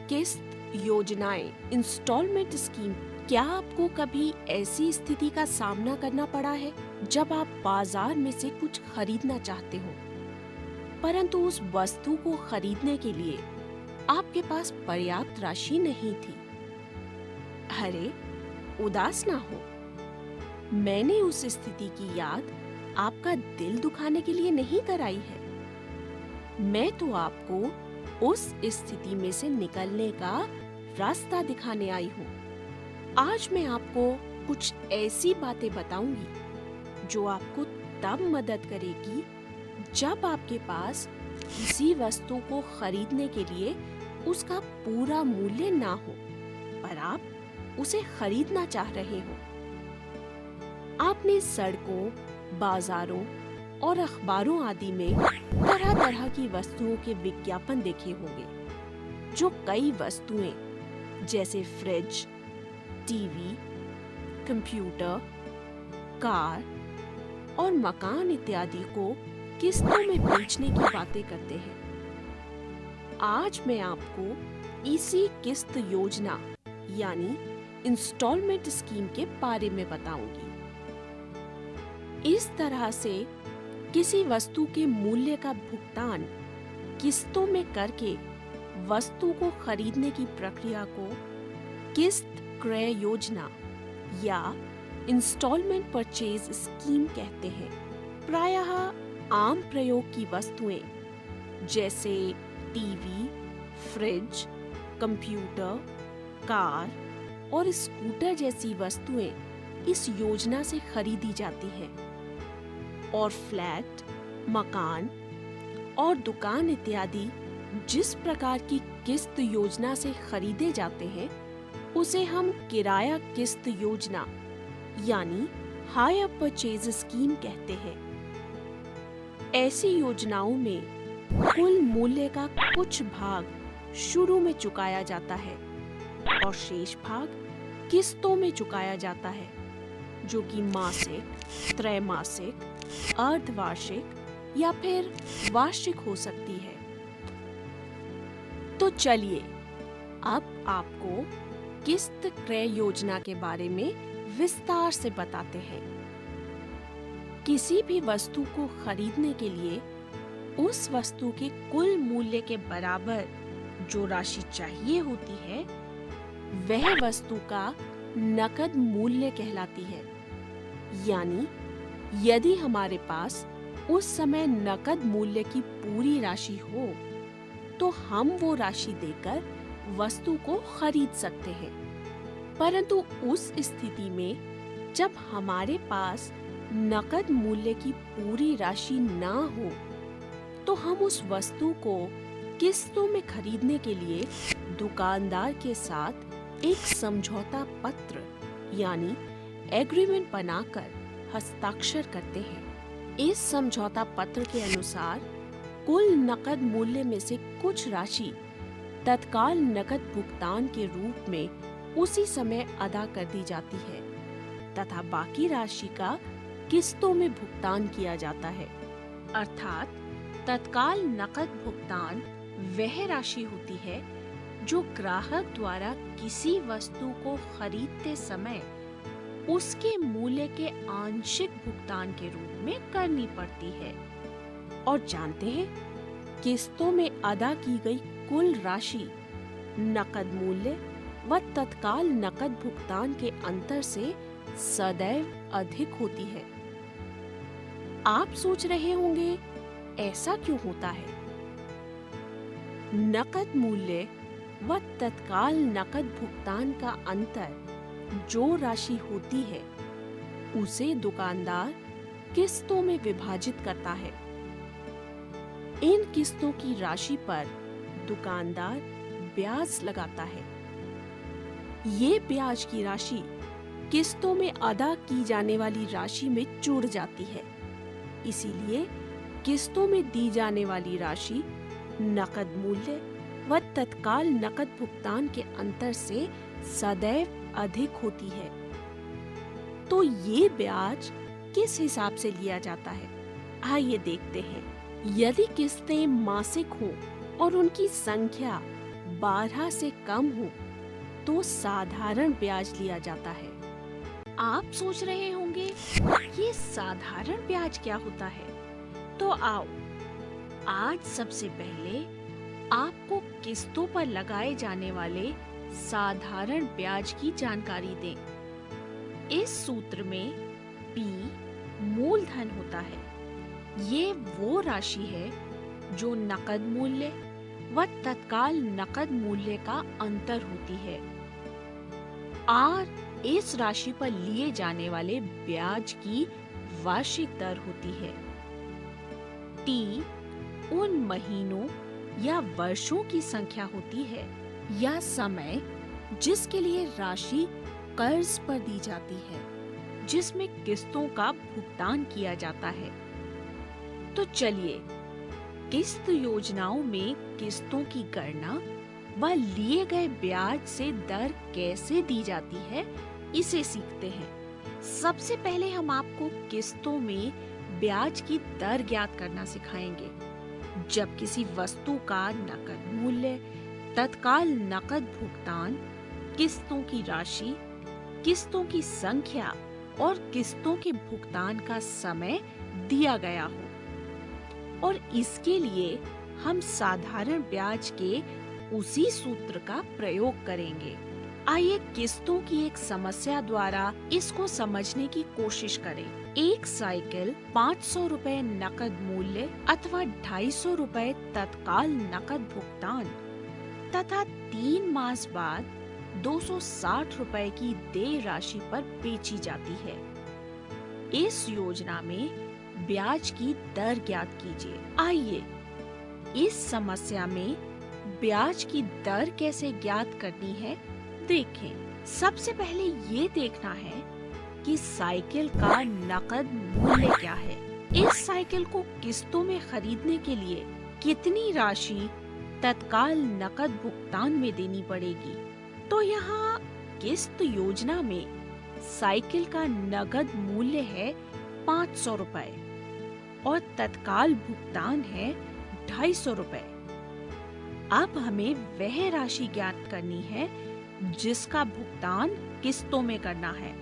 किस्त योजनाएं, instalment scheme, क्या आपको कभी ऐसी स्थिति का सामना करना पड़ा है जब आप बाजार में से कुछ खरीदना चाहते हो, परंतु उस वस्तु को खरीदने के लिए आपके पास पर्याप्त राशि नहीं थी? अरे, उदास ना हो। मैंने उस स्थिति की याद आपका दिल दुखाने के लिए नहीं कराई है। मैं तो आपको उस स्थिति में से निकलने का रास्ता दिखाने आई हूँ। आज मैं आपको कुछ ऐसी बातें बताऊंगी जो आपको तब मदद करेगी जब आपके पास किसी वस्तु को खरीदने के लिए उसका पूरा मूल्य ना हो, पर आप उसे खरीदना चाह रहे हो। आपने सड़कों, बाजारों और अखबारों आदि में तरह तरह की वस्तुओं के विज्ञापन देखे होंगे, जो कई वस्तुएं जैसे फ्रिज, टीवी, कंप्यूटर, कार और मकान इत्यादि को किस्तों में बेचने की बातें करते हैं। आज मैं आपको इसी किस्त योजना यानी इंस्टॉलमेंट स्कीम के बारे में बताऊंगी। इस तरह से किसी वस्तु के मूल्य का भुगतान किस्तों में करके वस्तु को खरीदने की प्रक्रिया को किस्त क्रय योजना या इंस्टॉलमेंट परचेज स्कीम कहते हैं। प्रायः आम प्रयोग की वस्तुएं जैसे टीवी, फ्रिज, कंप्यूटर, कार और स्कूटर जैसी वस्तुएं इस योजना से खरीदी जाती हैं, और फ्लैट, मकान और दुकान इत्यादि जिस प्रकार की किस्त योजना से खरीदे जाते हैं उसे हम किराया किस्त योजना यानी हायर परचेज स्कीम कहते हैं। ऐसी योजनाओं में कुल मूल्य का कुछ भाग शुरू में चुकाया जाता है और शेष भाग किस्तों में चुकाया जाता है, जो कि मासिक, त्रैमासिक, अर्धवार्षिक या फिर वार्षिक हो सकती है। तो चलिए अब आपको किस्त क्रय योजना के बारे में विस्तार से बताते हैं। किसी भी वस्तु को खरीदने के लिए उस वस्तु के कुल मूल्य के बराबर जो राशि चाहिए होती है वह वस्तु का नकद मूल्य कहलाती है। यानी यदि हमारे पास उस समय नकद मूल्य की पूरी राशि हो तो हम वो राशि देकर वस्तु को खरीद सकते हैं। परंतु उस स्थिति में जब हमारे पास नकद मूल्य की पूरी राशि ना हो तो हम उस वस्तु को किस्तों में खरीदने के लिए दुकानदार के साथ एक समझौता पत्र यानी एग्रीमेंट बनाकर हस्ताक्षर करते हैं। इस समझौता पत्र के अनुसार कुल नकद मूल्य में से कुछ राशि तत्काल नकद भुगतान के रूप में उसी समय अदा कर दी जाती है तथा बाकी राशि का किस्तों में भुगतान किया जाता है। अर्थात तत्काल नकद भुगतान वह राशि होती है जो ग्राहक द्वारा किसी वस्तु को खरीदते समय उसके मूल्य के आंशिक भुगतान के रूप में करनी पड़ती है। और जानते हैं, किस्तों में अदा की गई कुल राशि नकद मूल्य व तत्काल नकद भुगतान के अंतर से सदैव अधिक होती है। आप सोच रहे होंगे ऐसा क्यों होता है? नकद मूल्य व तत्काल नकद भुगतान का अंतर जो राशि होती है उसे दुकानदार किस्तों में विभाजित करता है। इन किस्तों की राशि पर दुकानदार ब्याज लगाता है। ये ब्याज की राशि किस्तों में अदा की जाने वाली राशि में जुड़ जाती है। इसीलिए किस्तों में दी जाने वाली राशि नकद मूल्य व तत्काल नकद भुगतान के अंतर से सदैव अधिक होती है, तो ये ब्याज किस हिसाब से लिया जाता है? आइए देखते हैं। यदि किस्तें मासिक हों और उनकी संख्या 12 से कम हो, तो साधारण ब्याज लिया जाता है। आप सोच रहे होंगे, ये साधारण ब्याज क्या होता है? तो आओ, आज सबसे पहले आपको किस्तों पर लगाए जाने वाले साधारण ब्याज की जानकारी दें। इस सूत्र में P मूलधन होता है। ये वो राशि है जो नकद मूल्य व तत्काल नकद मूल्य का अंतर होती है। R इस राशि पर लिए जाने वाले ब्याज की वार्षिक दर होती है। T उन महीनों या वर्षों की संख्या होती है या समय जिसके लिए राशि कर्ज पर दी जाती है, जिसमें किस्तों का भुगतान किया जाता है। तो चलिए, किस्त योजनाओं में किस्तों की गणना व लिए गए ब्याज से दर कैसे दी जाती है, इसे सीखते हैं। सबसे पहले हम आपको किस्तों में ब्याज की दर ज्ञात करना सिखाएंगे। जब किसी वस्तु का नकद मूल्य, तत्काल नकद भुगतान, किस्तों की राशि, किस्तों की संख्या और किस्तों के भुगतान का समय दिया गया हो, और इसके लिए हम साधारण ब्याज के उसी सूत्र का प्रयोग करेंगे। आइए किस्तों की एक समस्या द्वारा इसको समझने की कोशिश करें। एक साइकिल 500 रुपए नकद मूल्य अथवा 250 रुपए तत्काल नकद भुगतान तथा 3 मास बाद 260 रुपए की देय राशि पर बेची जाती है। इस योजना में ब्याज की दर ज्ञात कीजिए। आइए इस समस्या में ब्याज की दर कैसे ज्ञात करनी है देखें। सबसे पहले ये देखना है कि साइकिल का नकद मूल्य क्या है। इस साइकिल को किस्तों में खरीदने के लिए कितनी राशि तत्काल नकद भुगतान में देनी पड़ेगी? तो यहाँ किस्त योजना में साइकिल का नगद मूल्य है 500 रुपए और तत्काल भुगतान है 250 रुपए। अब हमें वह राशि ज्ञात करनी है जिसका भुगतान किस्तों में करना है,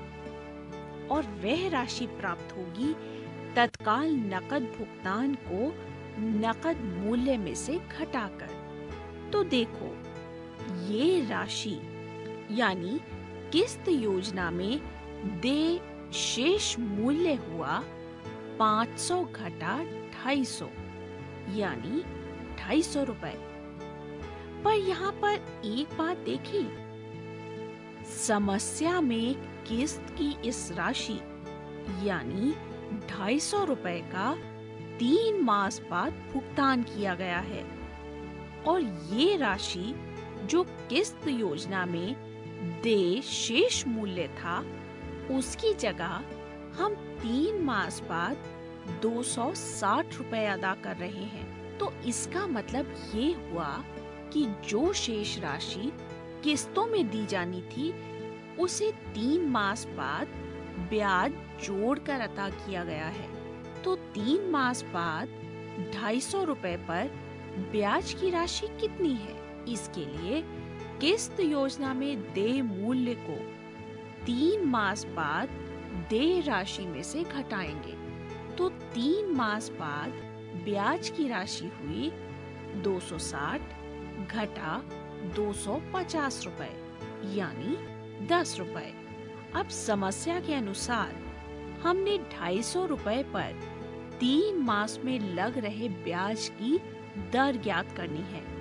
और वह राशि प्राप्त होगी तत्काल नकद भुगतान को नकद मूल्य में से घटाकर। तो देखो, ये राशि यानी किस्त योजना में देय शेष मूल्य हुआ 500 घटा 250 यानी 250 रुपए। पर यहाँ पर एक बात देखी, समस्या में किस्त की इस राशि यानी 250 रुपए का 3 मास बाद भुगतान किया गया है, और ये राशि जो किस्त योजना में देय शेष मूल्य था, उसकी जगह हम 3 मास बाद 260 रुपए अदा कर रहे हैं। तो इसका मतलब ये हुआ कि जो शेष राशि किस्तों में दी जानी थी, उसे 3 मास बाद ब्याज जोड़कर अदा किया गया है। तो 3 मास बाद 250 रुपए पर ब्याज की राशि कितनी है? इसके लिए किस्त योजना में देय मूल्य को 3 मास बाद देय राशि में से घटाएंगे। तो 3 मास बाद ब्याज की राशि हुई 260 घटा 250 रुपए यानी 10 रुपए। अब समस्या के अनुसार हमने 250 रुपए पर 3 मास में लग रहे ब्याज की दर ज्ञात करनी है।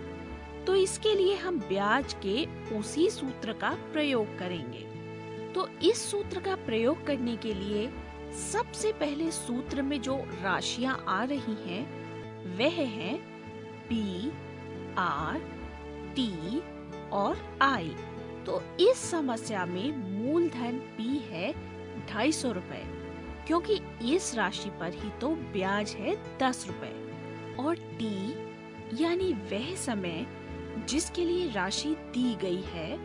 तो इसके लिए हम ब्याज के उसी सूत्र का प्रयोग करेंगे। तो इस सूत्र का प्रयोग करने के लिए सबसे पहले सूत्र में जो राशियां आ रही हैं, वह हैं P, R, T और I। तो इस समस्या में मूलधन P है 250 रुपए, क्योंकि इस राशि पर ही तो ब्याज है 10 रुपए, और T यानी वह समय जिसके लिए राशि दी गई है,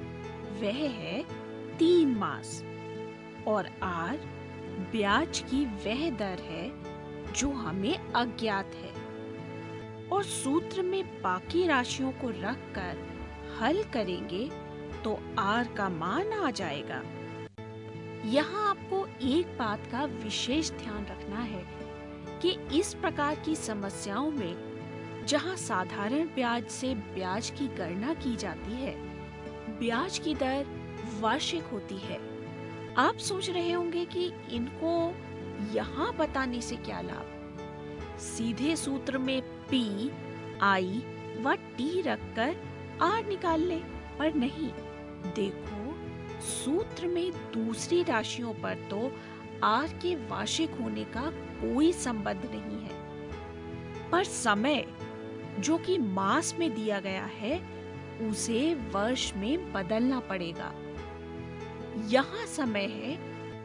वह है 3 मास और आर ब्याज की वह दर है जो हमें अज्ञात है और सूत्र में बाकी राशियों को रखकर हल करेंगे तो आर का मान आ जाएगा। यहाँ आपको एक बात का विशेष ध्यान रखना है कि इस प्रकार की समस्याओं में जहाँ साधारण ब्याज से ब्याज की गणना की जाती है, ब्याज की दर वार्षिक होती है। आप सोच रहे होंगे कि इनको यहाँ बताने से क्या लाभ? सीधे सूत्र में P, I व T रखकर R निकाल ले, पर नहीं। देखो, सूत्र में दूसरी राशियों पर तो R के वार्षिक होने का कोई संबंध नहीं है, पर समय जो कि मास में दिया गया है उसे वर्ष में बदलना पड़ेगा। यहाँ समय है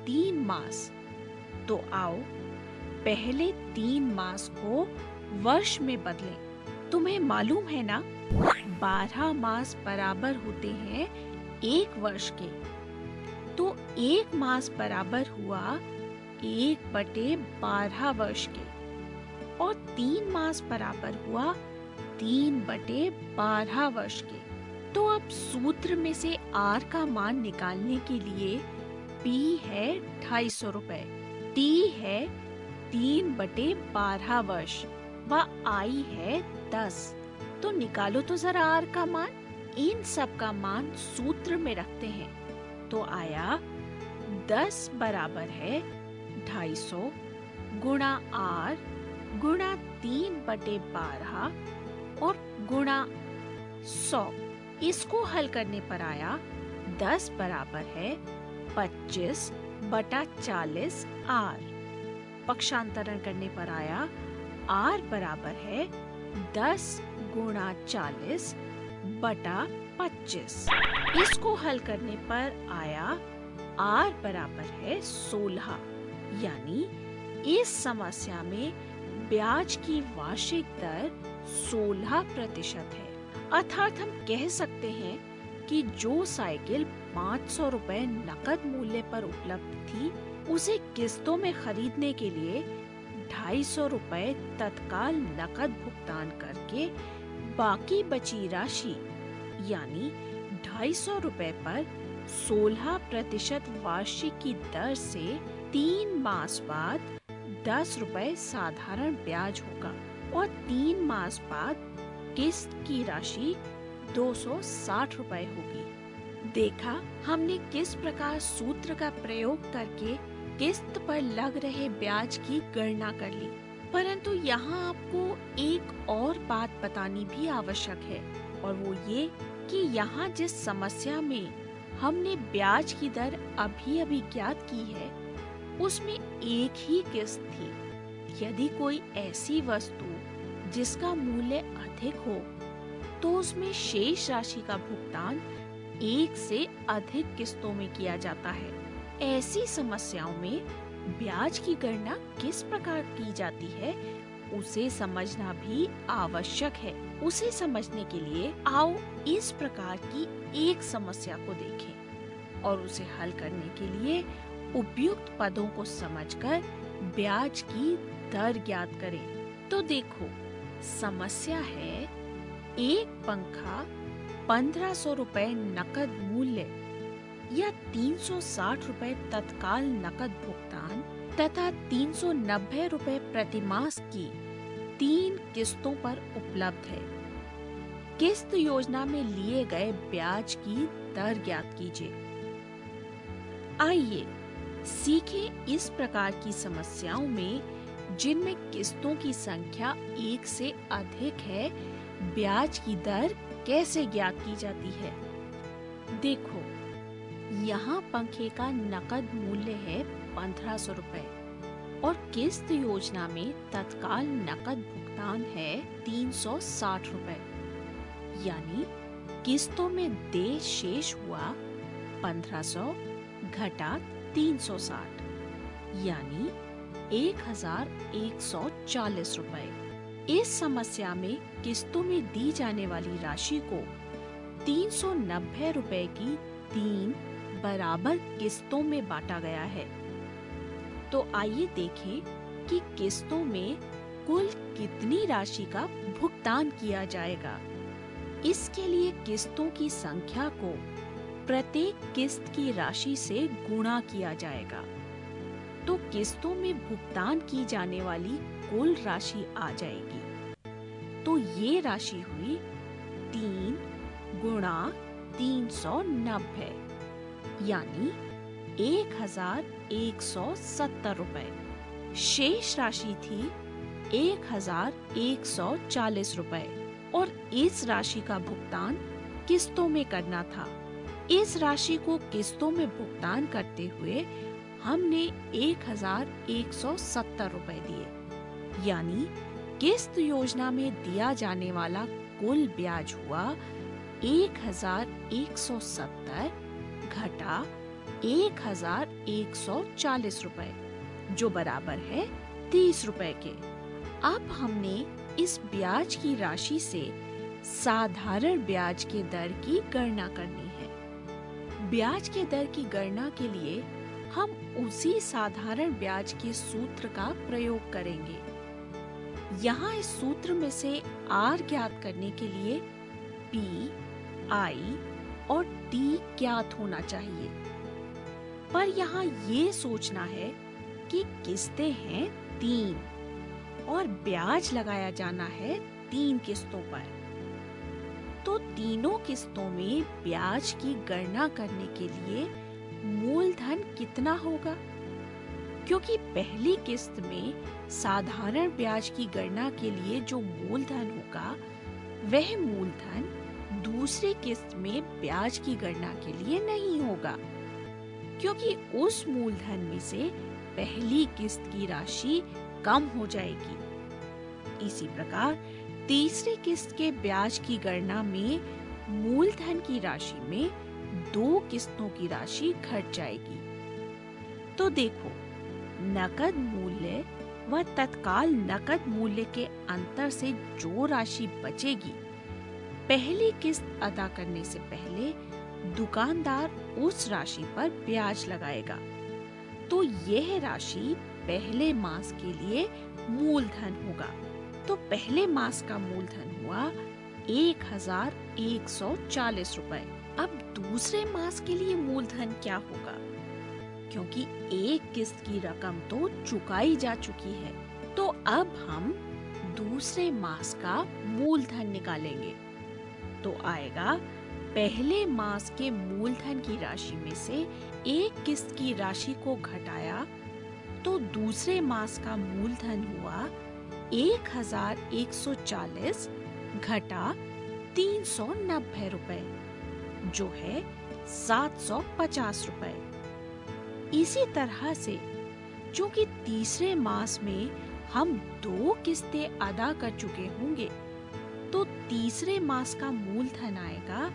3 मास, तो आओ पहले 3 मास को वर्ष में बदलें। तुम्हें मालूम है ना, 12 मास बराबर होते हैं 1 वर्ष के, तो 1 मास बराबर हुआ 1/12 वर्ष के और 3 मास बराबर हुआ 3/12 वर्ष के। तो अब सूत्र में से R का मान निकालने के लिए P है 250 रुपए, T है 3/12 वर्ष व I है 10। तो निकालो तो जरा R का मान। इन सब का मान सूत्र में रखते हैं तो आया 10 बराबर है 250 गुणा R गुणा 3/12 और गुणा 100। इसको हल करने पर आया 10 बराबर है 25/40 R। पक्षांतरण करने पर आया R बराबर है 10 गुणा 40/25। इसको हल करने पर आया R बराबर है 16। यानी इस समस्या में ब्याज की वार्षिक दर 16% है। अर्थात हम कह सकते हैं कि जो साइकिल 500 रुपए नकद मूल्य पर उपलब्ध थी, उसे किस्तों में खरीदने के लिए 250 रुपए तत्काल नकद भुगतान करके बाकी बची राशि यानी 250 रुपए पर 16% वार्षिक की दर से 3 मास बाद 10 रुपए साधारण ब्याज होगा और 3 मास बाद किस्त की राशि 260 रुपए होगी। देखा हमने किस प्रकार सूत्र का प्रयोग करके किस्त पर लग रहे ब्याज की गणना कर ली। परंतु यहाँ आपको एक और बात बतानी भी आवश्यक है और वो ये कि यहाँ जिस समस्या में हमने ब्याज की दर अभी ज्ञात की है, उसमें एक ही किस्त थी। यदि कोई ऐसी वस्तु जिसका मूल्य अधिक हो तो उसमें शेष राशि का भुगतान एक से अधिक किस्तों में किया जाता है। ऐसी समस्याओं में ब्याज की गणना किस प्रकार की जाती है, उसे समझना भी आवश्यक है। उसे समझने के लिए आओ इस प्रकार की एक समस्या को देखें और उसे हल करने के लिए उपयुक्त पदों को समझकर ब्याज की दर ज्ञात करें। तो देखो, समस्या है एक पंखा 1500 रुपए नकद मूल्य या 360 रुपए तत्काल नकद भुगतान तथा 390 रुपए प्रतिमास की 3 किस्तों पर उपलब्ध है। किस्त योजना में लिए गए ब्याज की दर ज्ञात कीजिए। आइए सीखें इस प्रकार की समस्याओं में जिनमें किस्तों की संख्या एक से अधिक है, ब्याज की दर कैसे ज्ञात की जाती है। देखो, यहाँ पंखे का नकद मूल्य है 1500 रुपए और किस्त योजना में तत्काल नकद भुगतान है 360 रुपए। यानी किस्तों में देय शेष हुआ 1500 घटा 360 यानी 1140 रुपए। इस समस्या में किस्तों में दी जाने वाली राशि को 390 रुपए की 3 बराबर किस्तों में बांटा गया है। तो आइए देखें कि किस्तों में कुल कितनी राशि का भुगतान किया जाएगा। इसके लिए किस्तों की संख्या को प्रत्येक किस्त की राशि से गुणा किया जाएगा। तो किस्तों में भुगतान की जाने वाली कुल राशि आ जाएगी। तो ये राशि हुई 3 गुणा 390 यानी 1170 रुपए। शेष राशि थी 1140 रुपए और इस राशि का भुगतान किस्तों में करना था। इस राशि को किस्तों में भुगतान करते हुए हमने 1170 रुपए दिए, यानी किस्त योजना में दिया जाने वाला कुल ब्याज हुआ 1170 घटा 1140 रुपए, जो बराबर है 30 रुपए के। अब हमने इस ब्याज की राशि से साधारण ब्याज के दर की गणना करनी है। ब्याज के दर की गणना के लिए हम उसी साधारण ब्याज के सूत्र का प्रयोग करेंगे। यहाँ इस सूत्र में से R ज्ञात करने के लिए P, I और T ज्ञात होना चाहिए। पर यहाँ ये सोचना है कि किस्तें हैं 3 और ब्याज लगाया जाना है 3 किस्तों पर। तो तीनों किस्तों में ब्याज की गणना करने के लिए मूलधन कितना होगा? क्योंकि पहली किस्त में साधारण ब्याज की गणना के लिए जो मूलधन होगा, वह मूलधन दूसरी किस्त में ब्याज की गणना के लिए नहीं होगा, क्योंकि उस मूलधन में से पहली किस्त की राशि कम हो जाएगी। इसी प्रकार तीसरी किस्त के ब्याज की गणना में मूलधन की राशि में 2 किस्तों की राशि घट जाएगी। तो देखो, नकद मूल्य व तत्काल नकद मूल्य के अंतर से जो राशि बचेगी, पहली किस्त अदा करने से पहले दुकानदार उस राशि पर ब्याज लगाएगा। तो यह राशि पहले मास के लिए मूलधन होगा। तो पहले मास का मूलधन हुआ 1140 रुपए। अब दूसरे मास के लिए मूलधन क्या होगा? क्योंकि एक किस्त की रकम तो चुकाई जा चुकी है, तो अब हम दूसरे मास का मूलधन निकालेंगे। तो आएगा पहले मास के मूलधन की राशि में से एक किस्त की राशि को घटाया तो दूसरे मास का मूलधन हुआ 1140 घटा 390 रुपए, जो है 750 रुपए। इसी तरह से चूंकि तीसरे मास में हम 2 किस्तें अदा कर चुके होंगे, तो तीसरे मास का मूलधन आएगा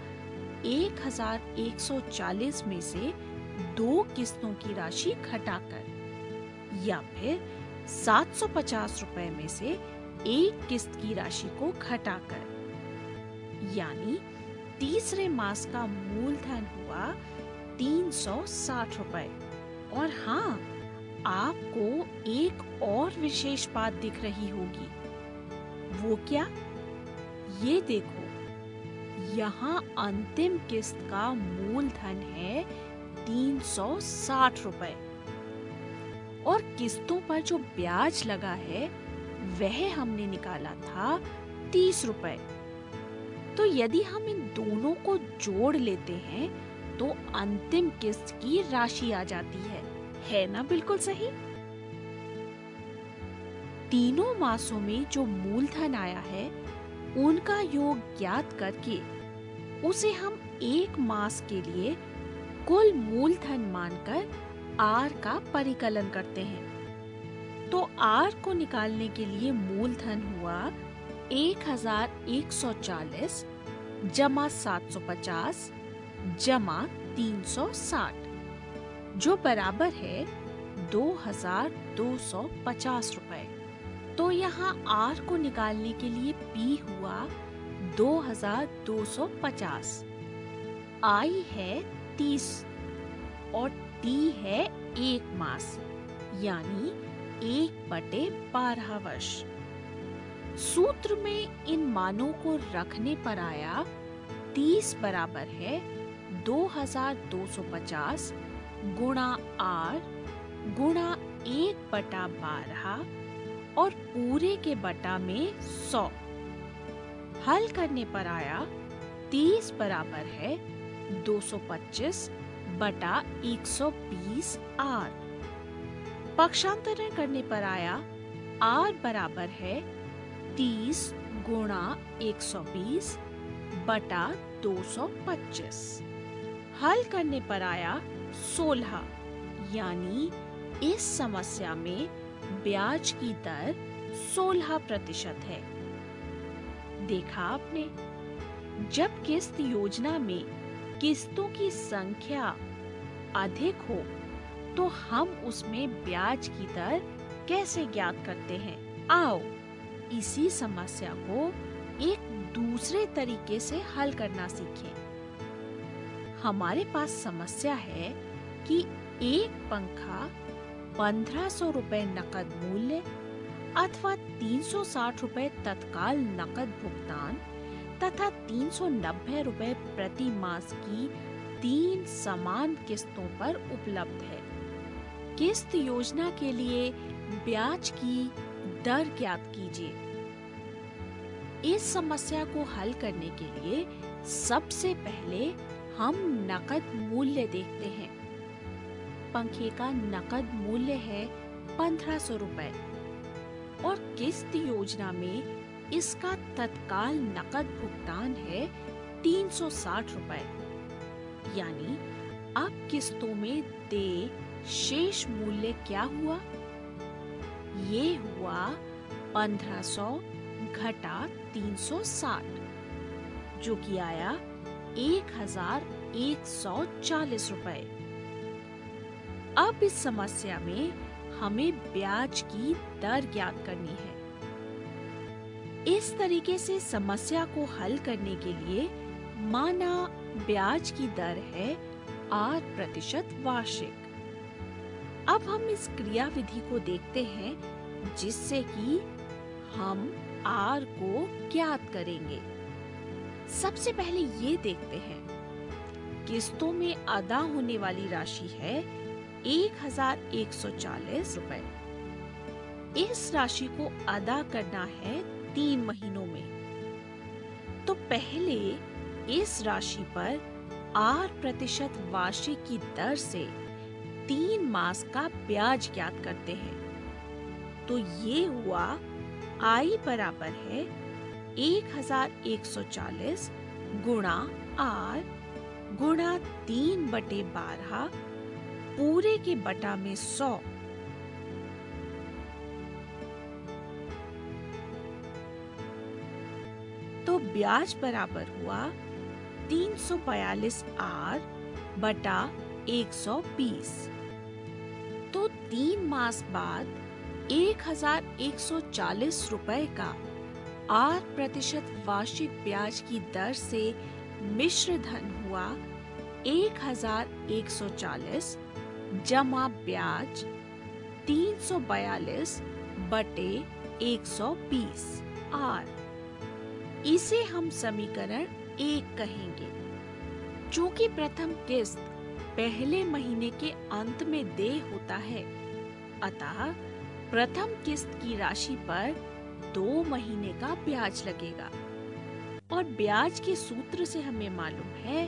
1140 में से 2 किस्तों की राशि घटाकर, या फिर 750 रुपए में से एक किस्त की राशि को घटाकर, यानी तीसरे मास का मूलधन हुआ 360 रुपए। और हाँ, आपको एक और विशेष बात दिख रही होगी। वो क्या? ये देखो, यहाँ अंतिम किस्त का मूलधन है 360 रुपए और किस्तों पर जो ब्याज लगा है वह हमने निकाला था 30 रुपए। तो यदि हम इन दोनों को जोड़ लेते हैं तो अंतिम किस्त की राशि आ जाती है ना? बिल्कुल सही। तीनों मासों में जो मूलधन आया है उनका योग ज्ञात करके उसे हम एक मास के लिए कुल मूलधन मानकर R का परिकलन करते हैं। तो R को निकालने के लिए मूलधन हुआ 1140 जमा 750 जमा 360, जो बराबर है 2250 रुपए। तो यहाँ R को निकालने के लिए P हुआ 2250, I है 30 और t है 1 मास यानी 1/12 वर्ष। सूत्र में इन मानों को रखने पर आया 30 बराबर है 2250 गुणा r गुणा 1/12 और पूरे के बटा में 100। हल करने पर आया 30 बराबर है 225 बटा 120 r। पक्षांतरण करने पर आया r बराबर है 30 गुणा 120 बटा 225। हल करने पर आया 16 यानी इस समस्या में ब्याज की दर 16% है। देखा आपने, जब किस्त योजना में किस्तों की संख्या अधिक हो तो हम उसमें ब्याज की दर कैसे ज्ञात करते हैं? आओ इसी समस्या को एक दूसरे तरीके से हल करना सीखें। हमारे पास समस्या है कि एक पंखा 1500 रुपए नकद मूल्य अथवा 360 रुपए तत्काल नकद भुगतान तथा 390 रुपए प्रति मास की 3 समान किस्तों पर उपलब्ध है। किस्त योजना के लिए ब्याज की दर ज्ञात कीजिए। इस समस्या को हल करने के लिए सबसे पहले हम नकद मूल्य देखते हैं। पंखे का नकद मूल्य है 1500 रुपए और किस्त योजना में इसका तत्काल नकद भुगतान है 360 रुपए। यानी अब किस्तों में देय शेष मूल्य क्या हुआ? ये हुआ 1500 घटा 360 जो कि आया 1140 रुपए। अब इस समस्या में हमें ब्याज की दर ज्ञात करनी है। इस तरीके से समस्या को हल करने के लिए माना ब्याज की दर है 8% वार्षिक। अब हम इस क्रिया विधि को देखते हैं जिससे कि हम R को ज्ञात करेंगे। सबसे पहले ये देखते हैं, किस्तों में अदा होने वाली राशि है 1140 रुपए। इस राशि को अदा करना है 3 महीनों में। तो पहले इस राशि पर 8% वार्षिक की दर से 3 मास का ब्याज ज्ञात करते हैं। तो ये हुआ I बराबर है 1140 गुणा R गुणा 3/12 पूरे के बटा में 100। तो ब्याज बराबर हुआ 342 R बटा 120। तो 3 मास बाद 1140 रुपए का 8% वार्षिक ब्याज की दर से मिश्र धन हुआ 1140 जमा ब्याज 342 बटे 120 R। इसे हम समीकरण 1 कहेंगे। चूंकि प्रथम किस्त पहले महीने के अंत में देय होता है, अतः प्रथम किस्त की राशि पर 2 महीने का ब्याज लगेगा और ब्याज के सूत्र से हमें मालूम है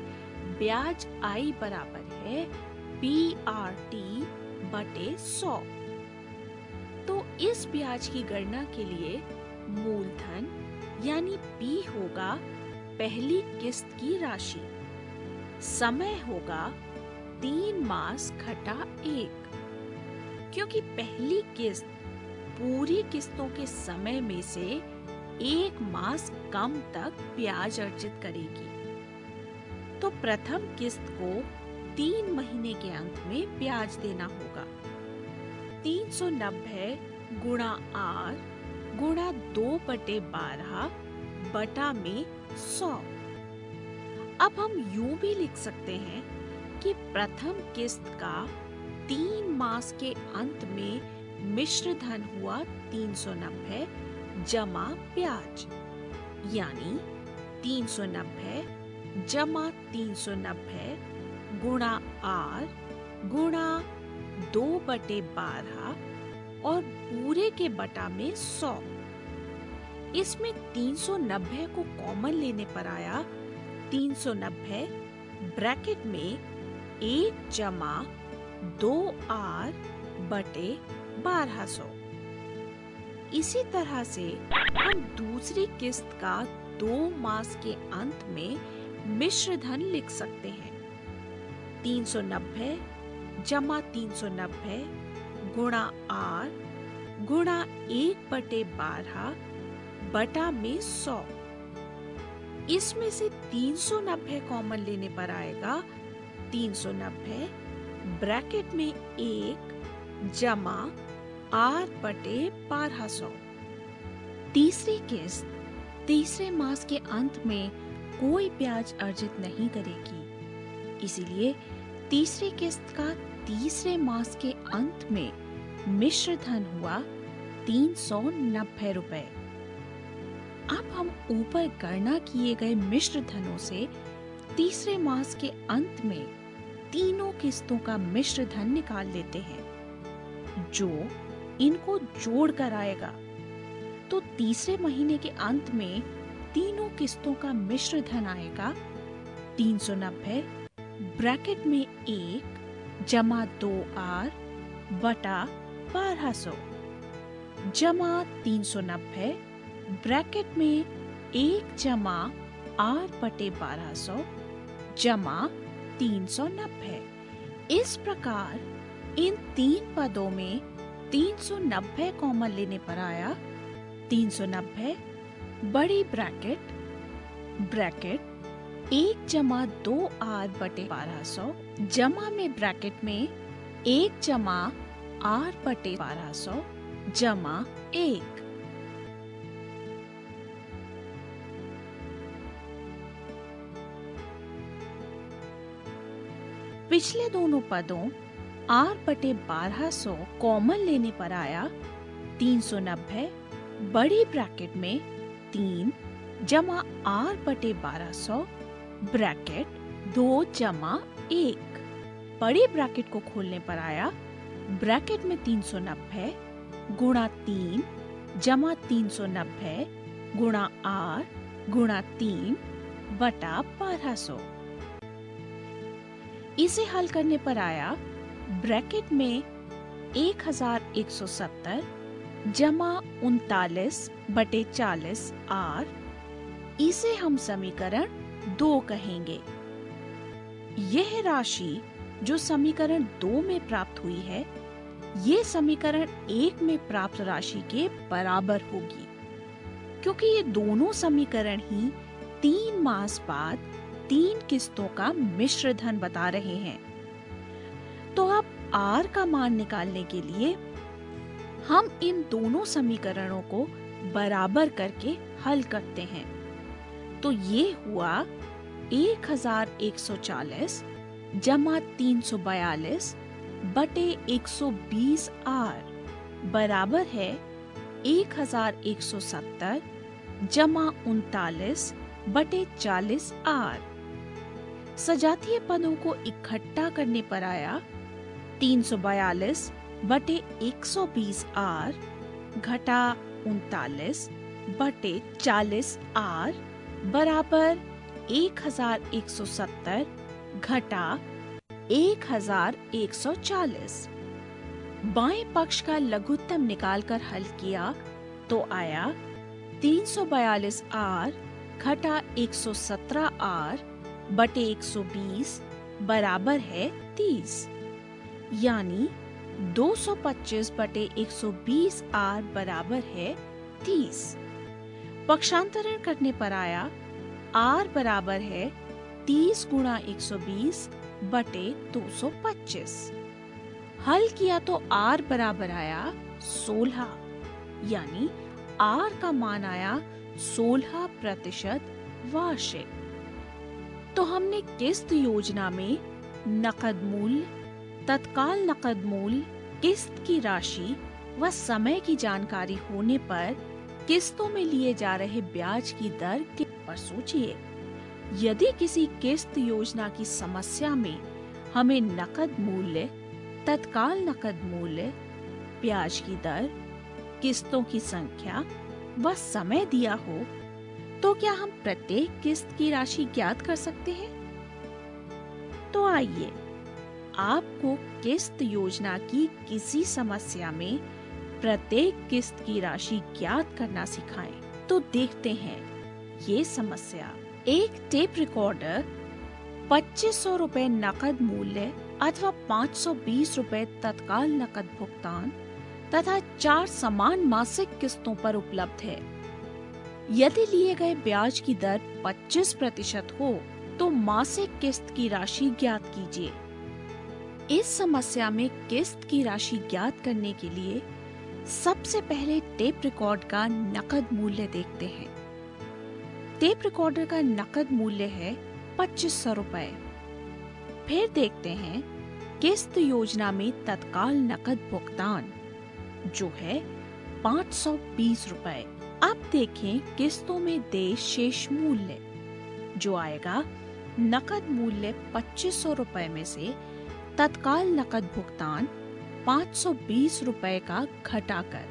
ब्याज I बराबर है PRT बटे 100। तो इस ब्याज की गणना के लिए मूलधन यानी P होगा पहली किस्त की राशि, समय होगा 3 मास घटा 1, क्योंकि पहली किस्त पूरी किस्तों के समय में से 1 मास कम तक ब्याज अर्जित करेगी। तो प्रथम किस्त को 3 महीने के अंत में ब्याज देना होगा। 390 गुणा R गुणा 2/12 बटा में 100। अब हम यूं भी लिख सकते हैं कि प्रथम किस्त का 3 मास के अंत में मिश्र धन हुआ 390 जमा ब्याज, यानी 390 जमा 390 गुणा R गुणा 2/12 और पूरे के बटा में 100। इसमें 390 को कॉमन लेने पर आया 390 ब्रैकेट में 1 जमा 2R बटे 1200। इसी तरह से हम दूसरी किस्त का 2 मास के अंत में मिश्र धन लिख सकते हैं। 390 जमा 390 गुणा R गुणा 1/12 बटा में 100। इसमें से 390 कॉमन लेने पर आएगा 390 ब्रैकेट में 1 जमा R बटे 1200। तीसरी किस्त तीसरे मास के अंत में कोई ब्याज अर्जित नहीं करेगी, इसीलिए तीसरी किस्त का तीसरे मास के अंत में मिश्र धन हुआ 390 रुपए। अब हम ऊपर गणना किए गए मिश्र धनों से तीसरे मास के अंत में तीनों किस्तों का मिश्र धन निकाल लेते हैं, जो इनको जोड़ कर आएगा। तो तीसरे महीने के अंत में तीनों किस्तों का मिश्र धन आएगा 390 ब्रैकेट में 1 जमा 2R बटा 1200 जमा 390 ब्रैकेट में 1 जमा R बटे 1200 जमा 390। इस प्रकार इन 3 पदों में 390 कॉमन लेने पर आया 390 बड़ी ब्रैकेट ब्रैकेट 1 जमा 2R बटे 1200 जमा में ब्रैकेट में 1 जमा R बटे 1200 जमा 1। पिछले दोनों पदों R बटे 1200 कॉमन लेने पर आया 390 बड़ी ब्रैकेट में 3 जमा R बटे 1200 ब्रैकेट 2 जमा 1। बड़ी ब्रैकेट को खोलने पर आया ब्रैकेट में 390 गुणा 3 जमा 390 गुणा R गुणा 3 बटा 1200। इसे हल करने पर आया ब्रैकेट में 1170 जमा 39 बटे 40 R। इसे हम समीकरण 2 कहेंगे। यह राशि जो समीकरण 2 में प्राप्त हुई है, ये समीकरण 1 में प्राप्त राशि के बराबर होगी, क्योंकि ये दोनों समीकरण ही 3 मास बाद 3 किस्तों का मिश्र धन बता रहे हैं। तो अब R का मान निकालने के लिए हम इन दोनों समीकरणों को बराबर करके हल करते हैं। तो ये हुआ 1140 जमा 342 बटे 120 R बराबर है 1170 जमा 39 बटे 40 R। सजातीय पदों को इकट्ठा करने पर आया 342 बटे 120 R घटा 39 बटे 40 R बराबर 1170 घटा 1140। बाएं पक्ष का लघुत्तम निकालकर हल किया तो आया 342 R घटा 117 R बटे 120 बराबर है 30, यानी 225 बटे 120 R बराबर है 30। पक्षांतरण करने पर आया R बराबर है 30 गुणा 120 बटे 225। हल किया तो R बराबर आया 16, यानी R का मान आया 16% वार्षिक। तो हमने किस्त योजना में नकद मूल्य, तत्काल नकद मूल्य, किस्त की राशि व समय की जानकारी होने पर किस्तों में लिए जा रहे ब्याज की दर के पर सोचिए। यदि किसी किस्त योजना की समस्या में हमें नकद मूल्य, तत्काल नकद मूल्य, ब्याज की दर, किस्तों की संख्या व समय दिया हो, तो क्या हम प्रत्येक किस्त की राशि ज्ञात कर सकते हैं? तो आइए आपको किस्त योजना की किसी समस्या में प्रत्येक किस्त की राशि ज्ञात करना सिखाएं। तो देखते हैं ये समस्या। एक टेप रिकॉर्डर 2500 रुपए नकद मूल्य अथवा 520 रुपए तत्काल नकद भुगतान तथा 4 समान मासिक किस्तों पर उपलब्ध है। यदि लिए गए ब्याज की दर 25% हो तो मासिक किस्त की राशि ज्ञात कीजिए। इस समस्या में किस्त की राशि ज्ञात करने के लिए सबसे पहले टेप रिकॉर्ड का नकद मूल्य देखते हैं। टेप रिकॉर्डर का नकद मूल्य है 2500 रुपए। फिर देखते हैं किस्त योजना में तत्काल नकद भुगतान जो है 520 रुपए। अब देखें किस्तों में देय शेष मूल्य जो आएगा नकद मूल्य 2500 रुपए में से तत्काल नकद भुगतान 520 रुपए का घटाकर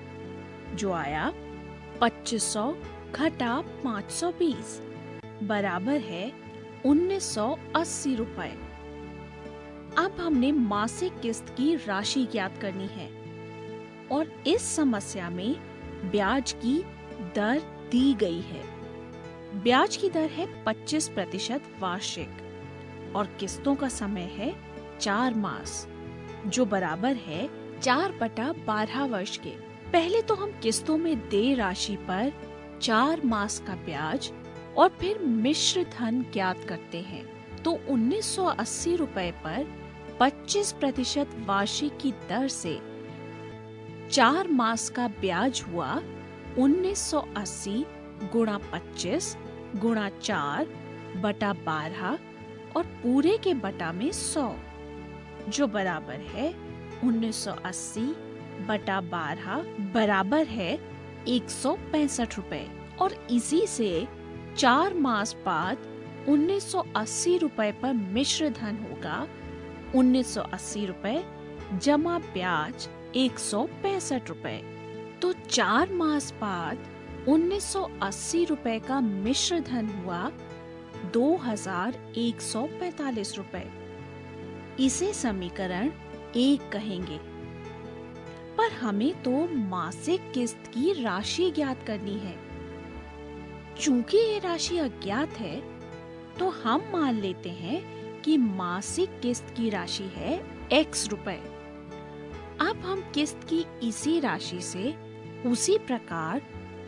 जो आया 2500 घटा 520 बराबर है 1980 रुपए। अब हमने मासिक किस्त की राशि ज्ञात करनी है और इस समस्या में ब्याज की दर दी गई है। ब्याज की दर है 25% वार्षिक और किस्तों का समय है 4 मास जो बराबर है 4/12 वर्ष के। पहले तो हम किस्तों में देय राशि पर 4 मास का ब्याज और फिर मिश्र धन ज्ञात करते हैं। तो 1980 रुपए पर 25% वार्षिक की दर से 4 मास का ब्याज हुआ 1980 गुणा 25 गुणा 4/12 और पूरे के बटा में 100 जो बराबर है 1980/12 बराबर है 165 रुपए। और इसी से 4 मास बाद 1980 रुपए पर मिश्र धन होगा 1980 रुपए जमा ब्याज 165 रुपए। तो 4 मास बाद 1980 रुपए का मिश्र धन हुआ 2145 रुपए। इसे समीकरण 1 कहेंगे। पर हमें तो मासिक किस्त की राशि ज्ञात करनी है। चूंकि ये राशि अज्ञात है तो हम मान लेते हैं कि मासिक किस्त की राशि है x रुपए। अब हम किस्त की इसी राशि से उसी प्रकार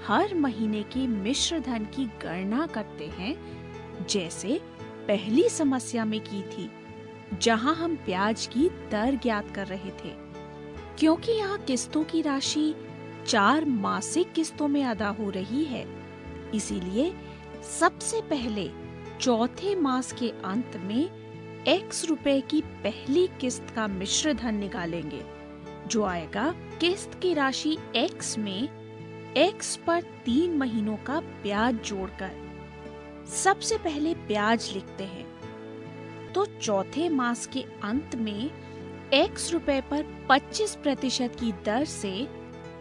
हर महीने की मिश्र धन की गणना करते हैं जैसे पहली समस्या में की थी जहां हम ब्याज की दर ज्ञात कर रहे थे। क्योंकि यहाँ किस्तों की राशि 4 मासिक किस्तों में अदा हो रही है, इसीलिए सबसे पहले चौथे मास के अंत में x रुपए की पहली किस्त का मिश्र धन निकालेंगे जो आएगा किस्त की राशि x में x पर 3 महीनों का ब्याज जोड़कर। सबसे पहले ब्याज लिखते हैं तो चौथे मास के अंत में x रुपए पर 25% की दर से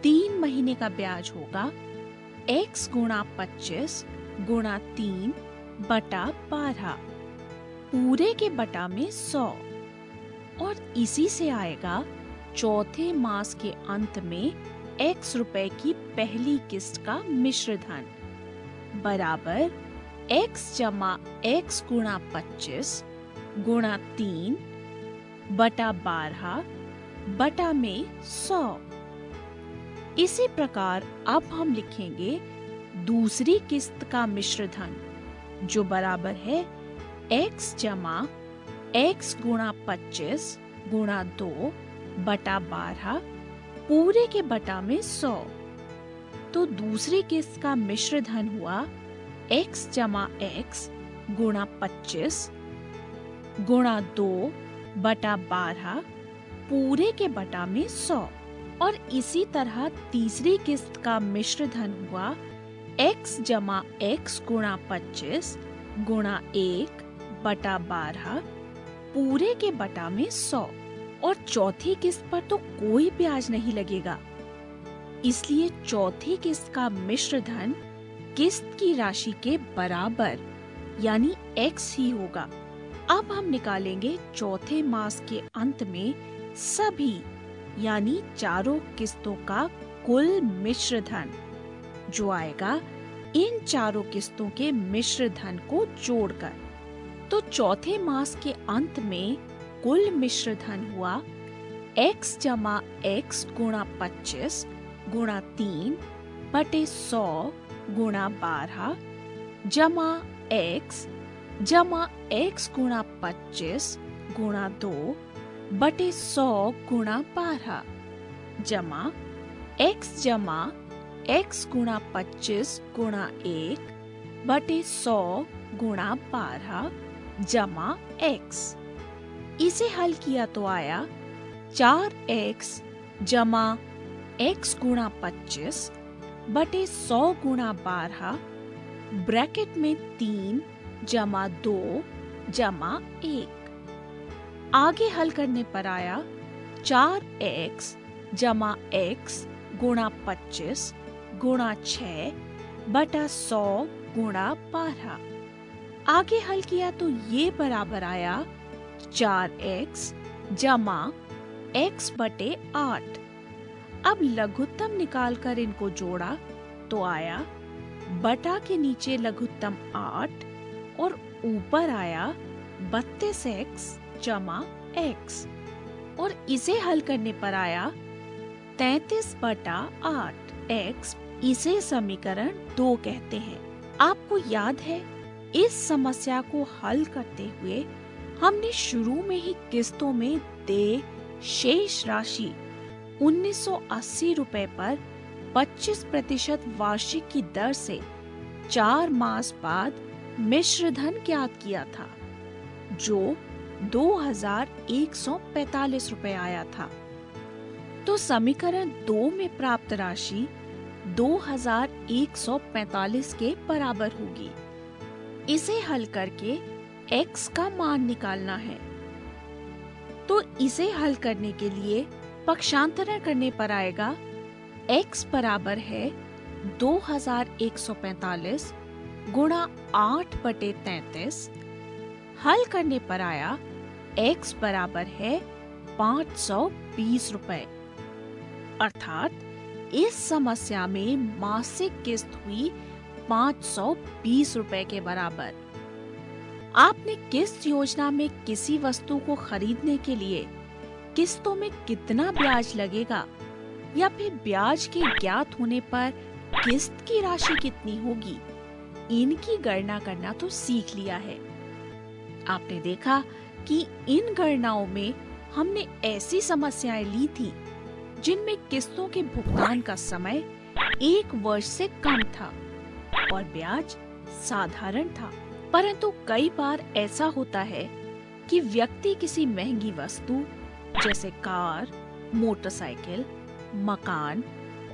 3 महीने का ब्याज होगा x गुणा 25 गुणा 3/12 पूरे के बटा में 100। और इसी से आएगा चौथे मास के अंत में x रुपए की पहली किस्त का मिश्र धन बराबर x जमा x गुणा 25 गुणा 3/12 बटा में 100। इसी प्रकार अब हम लिखेंगे दूसरी किस्त का मिश्र धन जो बराबर है x जमा x गुणा 25 गुणा 2/12 पूरे के बटा में 100। तो दूसरी किस्त का मिश्र धन हुआ x जमा x गुणा 25 गुणा बटा 12 पूरे के बटा में 100। और इसी तरह तीसरी किस्त का मिश्र धन हुआ x जमा x गुणा 25 गुणा 1 बटा 12 पूरे के बटा में 100। और चौथी किस्त पर तो कोई ब्याज नहीं लगेगा, इसलिए चौथी किस्त का मिश्र धन किस्त की राशि के बराबर यानी x ही होगा। अब हम निकालेंगे चौथे मास के अंत में सभी यानी चारों किस्तों का कुल मिश्र धन, जो आएगा इन चारों किस्तों के मिश्र धन को जोड़कर। तो चौथे मास के अंत में कुल मिश्र धन हुआ x जमा x गुणा 25 गुणा 3 बटे 100 गुणा 12 जमा x जमा x गुणा 25 गुणा 2 बटे 100 गुणा 12 जमा x गुणा 25 गुणा 1 बटे 100 गुणा 12 जमा x। इसे हल किया तो आया 4x जमा x गुणा 25 बटे 100 गुणा 12 ब्रैकेट में 3 जमा 2 जमा 1। आगे हल करने पर आया 4x जमा x गुणा 25 गुणा 6 बटा 100 गुणा 12। आगे हल किया तो ये बराबर आया 4x जमा x बटे 8। अब लघुत्तम निकालकर इनको जोड़ा तो आया बटा के नीचे लघुत्तम 8 और ऊपर आया 32x जमा x। और इसे हल करने पर आया 33 बटा 8x। इसे समीकरण 2 कहते हैं। आपको याद है इस समस्या को हल करते हुए हमने शुरू में ही किस्तों में देय शेष राशि 1980 रुपए पर 25% वार्षिक की दर से 4 मास बाद मिश्र धन ज्ञात किया था, जो 2145 रुपए आया था। तो समीकरण 2 में प्राप्त राशि 2145 के बराबर होगी। इसे हल करके x का मान निकालना है। तो इसे हल करने के लिए पक्षांतरण करने पर आएगा x बराबर है 2145 गुणा 8 बटे 33। हल करने पर आया x बराबर है 520 रुपए। अर्थात इस समस्या में मासिक किस्त हुई 520 रुपए के बराबर। आपने किस्त योजना में किसी वस्तु को खरीदने के लिए किस्तों में कितना ब्याज लगेगा या फिर ब्याज के ज्ञात होने पर किस्त की राशि कितनी होगी, इनकी गणना करना तो सीख लिया है। आपने देखा कि इन गणनाओं में हमने ऐसी समस्याएं ली थी जिनमें किस्तों के भुगतान का समय 1 वर्ष से कम था और ब्याज साधारण था। परंतु कई बार ऐसा होता है कि व्यक्ति किसी महंगी वस्तु जैसे कार, मोटरसाइकिल, मकान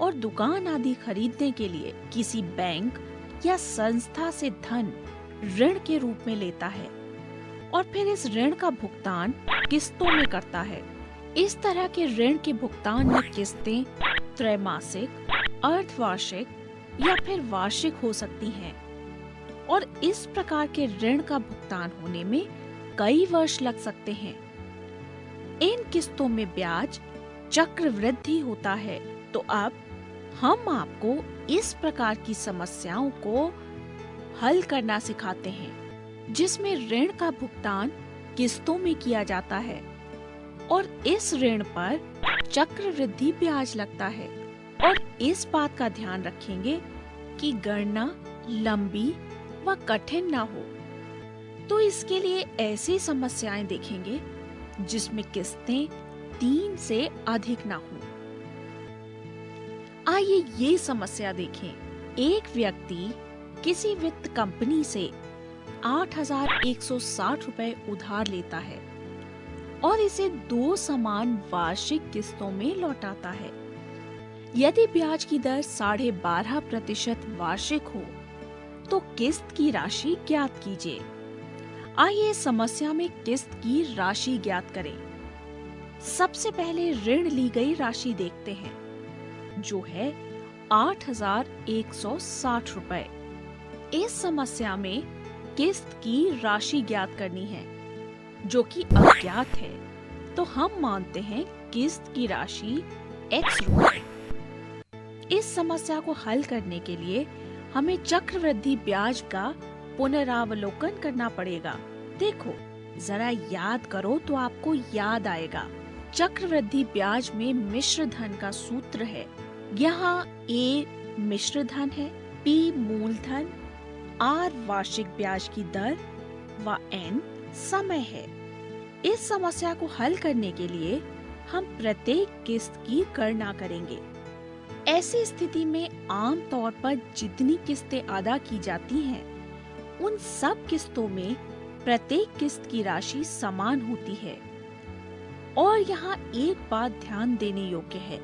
और दुकान आदि खरीदने के लिए किसी बैंक या संस्था से धन ऋण के रूप में लेता है और फिर इस ऋण का भुगतान किस्तों में करता है। इस तरह के ऋण के भुगतान में किस्तें त्रैमासिक, अर्धवार्षिक या फिर वार्षिक हो सकती हैं और इस प्रकार के ऋण का भुगतान होने में कई वर्ष लग सकते हैं। इन किस्तों में ब्याज चक्रवृद्धि होता है। तो अब हम आपको इस प्रकार की समस्याओं को हल करना सिखाते हैं जिसमें ऋण का भुगतान किस्तों में किया जाता है और इस ऋण पर चक्रवृद्धि ब्याज लगता है। और इस बात का ध्यान रखेंगे कि गणना लंबी व कठिन ना हो। तो इसके लिए ऐसी समस्याएं देखेंगे जिसमें किस्तें 3 से अधिक ना हो। आइए ये समस्या देखें। एक व्यक्ति किसी वित्त कंपनी से 8,160 रुपए उधार लेता है और इसे 2 समान वार्षिक किस्तों में लौटाता है। यदि ब्याज की दर 12.5% वार्षिक हो तो किस्त की राशि ज्ञात कीजिए। आइए इस समस्या में किस्त की राशि ज्ञात करें। सबसे पहले ऋण ली गई राशि देखते हैं, जो है 8,160 रुपए। इस समस्या में किस्त की राशि ज्ञात करनी है, जो कि अज्ञात है, तो हम मानते हैं किस्त की राशि x रुपए। इस समस्या को हल करने के लिए हमें चक्रवृद्धि ब्याज का पुनरावलोकन करना पड़ेगा। देखो, जरा याद करो तो आपको याद आएगा। चक्रवृद्धि ब्याज में मिश्र धन का सूत्र है। यहाँ A मिश्र धन है, P मूलधन, R वार्षिक ब्याज की दर व N समय है। इस समस्या को हल करने के लिए हम प्रत्येक किस्त की गणना करेंगे। ऐसी स्थिति में आम तौर पर जितनी किस्तें अदा की जाती हैं, उन सब किस्तों में प्रत्येक किस्त की राशि समान होती है। और यहाँ एक बात ध्यान देने योग्य है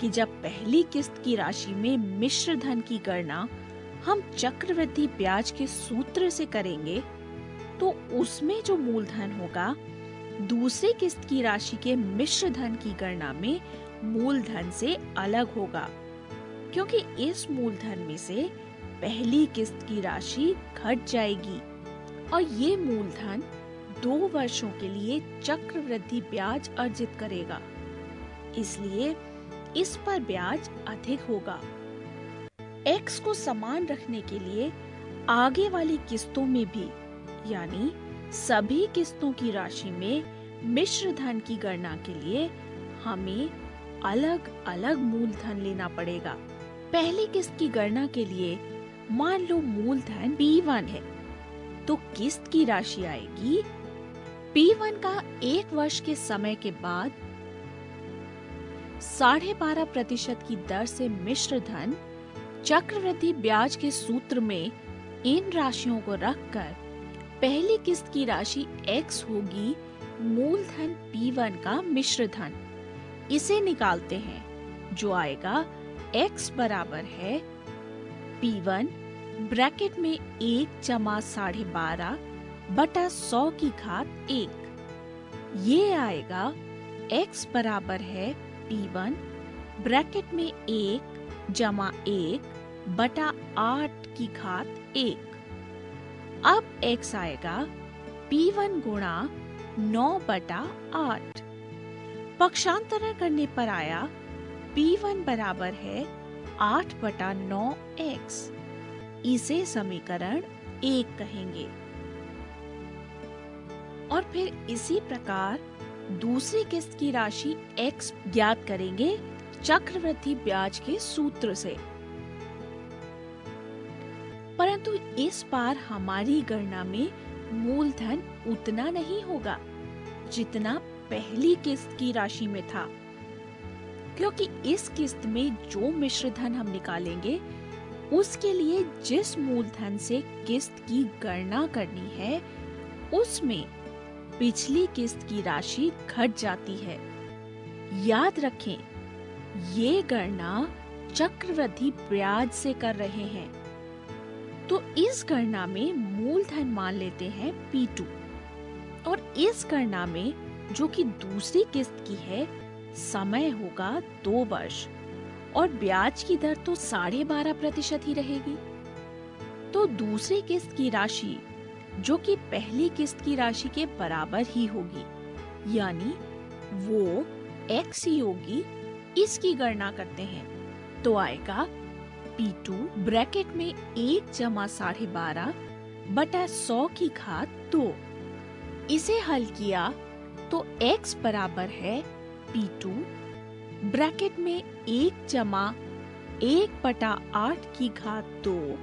कि जब पहली किस्त की राशि में मिश्र धन की गणना हम चक्रवृद्धि ब्याज के सूत्र से करेंगे, तो उसमें जो मूलधन होगा दूसरी किस्त की राशि के मिश्र धन की गणना में मूलधन से अलग होगा, क्योंकि इस मूलधन में से पहली किस्त की राशि घट जाएगी और ये मूलधन 2 वर्षों के लिए चक्रवृद्धि ब्याज अर्जित करेगा। इसलिए इस पर ब्याज अधिक होगा। x को समान रखने के लिए आगे वाली किस्तों में भी, यानी सभी किस्तों की राशि में मिश्र धन की गणना के लिए हमें अलग अलग मूलधन लेना पड़ेगा। पहली किस्त की गणना के लिए मान लो मूलधन P1 है, तो किस्त की राशि आएगी P1 का 1 वर्ष के समय के बाद 12.5% की दर से मिश्र धन चक्रवृद्धि ब्याज के सूत्र में इन राशियों को रखकर पहली किस्त की राशि x होगी मूलधन P1 का मिश्र धन। इसे निकालते हैं, जो आएगा x बराबर है P1 ब्रैकेट में 1 जमा 12.5 बटा 100 की घात 1। ये आएगा x बराबर है P1 ब्रैकेट में 1 जमा 1 बटा 8 की घात 1। अब x आएगा P1 गुणा 9 बटा 8। पक्षांतरण करने पर आया P1 बराबर है 8 बटा 9x। इसे समीकरण 1 कहेंगे। और फिर इसी प्रकार दूसरी किस्त की राशि x ज्ञात करेंगे चक्रवृद्धि ब्याज के सूत्र से। परंतु इस बार हमारी गणना में मूलधन उतना नहीं होगा जितना पहली किस्त की राशि में था, क्योंकि इस किस्त में जो मिश्र धन हम निकालेंगे उसके लिए जिस मूलधन से किस्त की गणना करनी है उसमें पिछली किस्त की राशि घट जाती है। याद रखें, ये गणना चक्रवृद्धि ब्याज से कर रहे हैं, तो इस गणना में मूलधन मान लेते हैं P2 और इस गणना में जो कि दूसरी किस्त की है समय होगा 2 वर्ष और ब्याज की दर तो 12.5% ही रहेगी। तो दूसरी किस्त की राशि जो कि पहली किस्त की राशि के बराबर ही होगी, यानी वो x ही होगी। इसकी गणना करते हैं तो आएगा P2 ब्रैकेट में 1 जमा 12.5 बटा 100 की घात 2। इसे हल किया तो x बराबर है P2 ब्रैकेट में 1 जमा 1 बटा 8 की घात 2।